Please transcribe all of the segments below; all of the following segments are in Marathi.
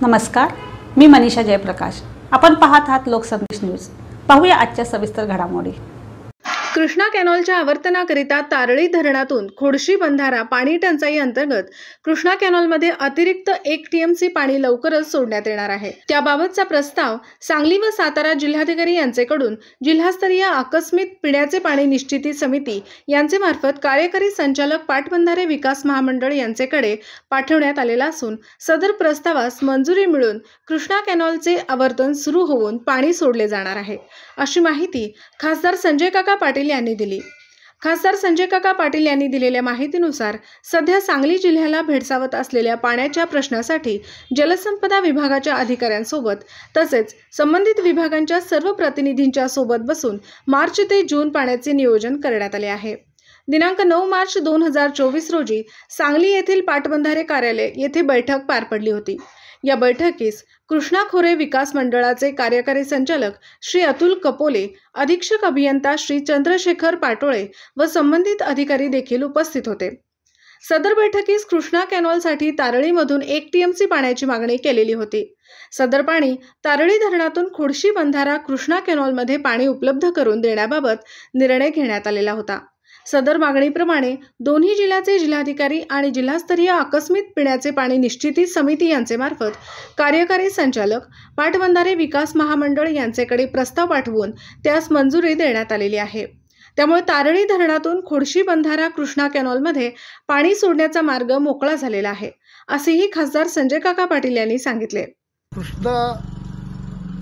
नमस्कार, मी मनीषा जयप्रकाश। आपण पाहत आहात लोकसंदेश न्यूज। पाहूया आजच्या सविस्तर घडामोडी। कृष्णा कॅनॉलच्या आवर्तनाकरिता तारळी धरणातून खोडशी बंधारा पाणी टंचाई अंतर्गत कृष्णा कॅनॉलमध्ये अतिरिक्त 1 टीएमसी पाणी लवकरच सोडण्यात येणार आहे। त्याबाबतचा प्रस्ताव सांगली व सातारा जिल्हाधिकारी यांचेकडून जिल्हास्तरीय आकस्मिक पिण्याचे पाणी निश्चिती समिती यांचे मार्फत कार्यकारी संचालक पाटबंधारे विकास महामंडळ यांचेकडे पाठवण्यात आलेला असून सदर प्रस्तावास मंजुरी मिळून कृष्णा कॅनॉलचे आवर्तन सुरू होऊन पाणी सोडले जाणार आहे, अशी माहिती खासदार संजय काका पाटील यांनी दिली। खासदार संजय काका पाटील यांनी दिलेल्या माहितीनुसार सध्या सांगली जिल्ह्याला भेडसावत असलेल्या पाण्याच्या प्रश्नासाठी जलसंपदा विभागाच्या अधिकाऱ्यांसोबत तसेच संबंधित विभागांच्या सर्व प्रतिनिधींच्या सोबत बसून मार्च ते जून पाण्याचे नियोजन करण्यात आले आहे। दिनांक 9 मार्च 2024 रोजी सांगली येथील पाटबंधारे कार्यालय येथे बैठक पार पडली होती। या बैठकीस कृष्णा खोरे विकास मंडळाचे कार्यकारी संचालक श्री अतुल कपोले, अधीक्षक अभियंता श्री चंद्रशेखर पाटोळे व संबंधित अधिकारी देखील उपस्थित होते। सदर बैठकीस कृष्णा कॅनॉलसाठी तारळीमधून 1 टीएमसी पाण्याची मागणी केलेली होती। सदर पाणी तारळी धरणातून खोडशी बंधारा कृष्णा कॅनॉलमध्ये पाणी उपलब्ध करून देण्याबाबत निर्णय घेण्यात आलेला होता। सदर मागणीप्रमाणे दोन्ही जिल्ह्याचे जिल्हाधिकारी आणि जिल्हास्तरीय आकस्मिक पिण्याचे पाणी निश्चिती समिती यांचे मार्फत कार्यकारी संचालक पाटबंधारे विकास महामंडळ यांचेकडे प्रस्ताव पाठवून त्यास मंजुरी देण्यात आलेली आहे। त्यामुळे तारळी धरणातून खोडशी बंधारा कृष्णा कॅनॉलमध्ये पाणी सोडण्याचा मार्ग मोकळा झालेला आहे, असेही खासदार संजय काका पाटील यांनी सांगितले। कृष्णा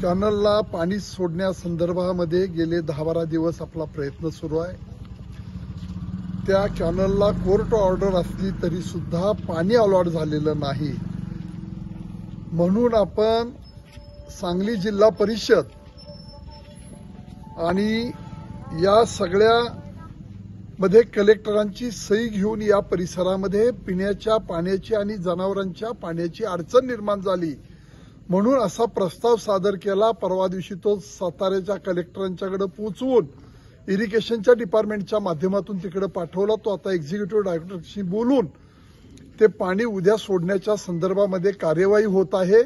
कॅनलला पाणी सोडण्यासंदर्भामध्ये गेले 10-12 दिवस आपला प्रयत्न सुरू आहे। त्या कॅनलला कोर्ट ऑर्डर असली तरी सुद्धा पाणी अलॉट झालेलं नाही, म्हणून आपण सांगली जिल्हा परिषद आणि या सगळ्या मध्ये कलेक्टरांची सही घेऊन या परिसरामध्ये पिण्याच्या पाण्याची आणि जनावरांच्या पाण्याची अडचण निर्माण झाली, म्हणून असा प्रस्ताव सादर केला। परवा दिवशी तो साताऱ्याच्या कलेक्टरांच्याकडे पोहोचवून इरिगेशनच्या डिपार्टमेंटच्या माध्यमातून तिकडे पाठवला। तो आता एक्झिक्युटिव्ह डायरेक्टरशी बोलून ते पाणी उद्या सोडण्याच्या संदर्भामध्ये कार्यवाही होत आहे।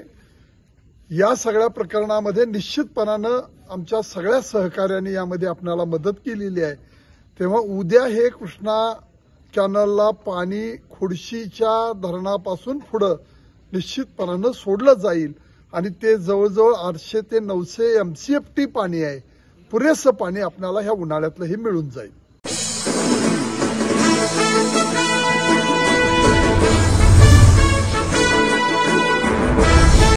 या सगळ्या प्रकरणामध्ये निश्चितपणानं आमच्या सगळ्या सहकार्याने यामध्ये आपल्याला मदत केलेली आहे। तेव्हा उद्या हे कृष्णा कॅनलला पाणी खोडशीच्या धरणापासून पुढे निश्चितपणानं सोडलं जाईल आणि ते जवळजवळ 800 ते 900 MCFT पाणी आहे। पुरेसं पाणी आपल्याला ह्या उन्हाळ्यातलं हे मिळून जाईल।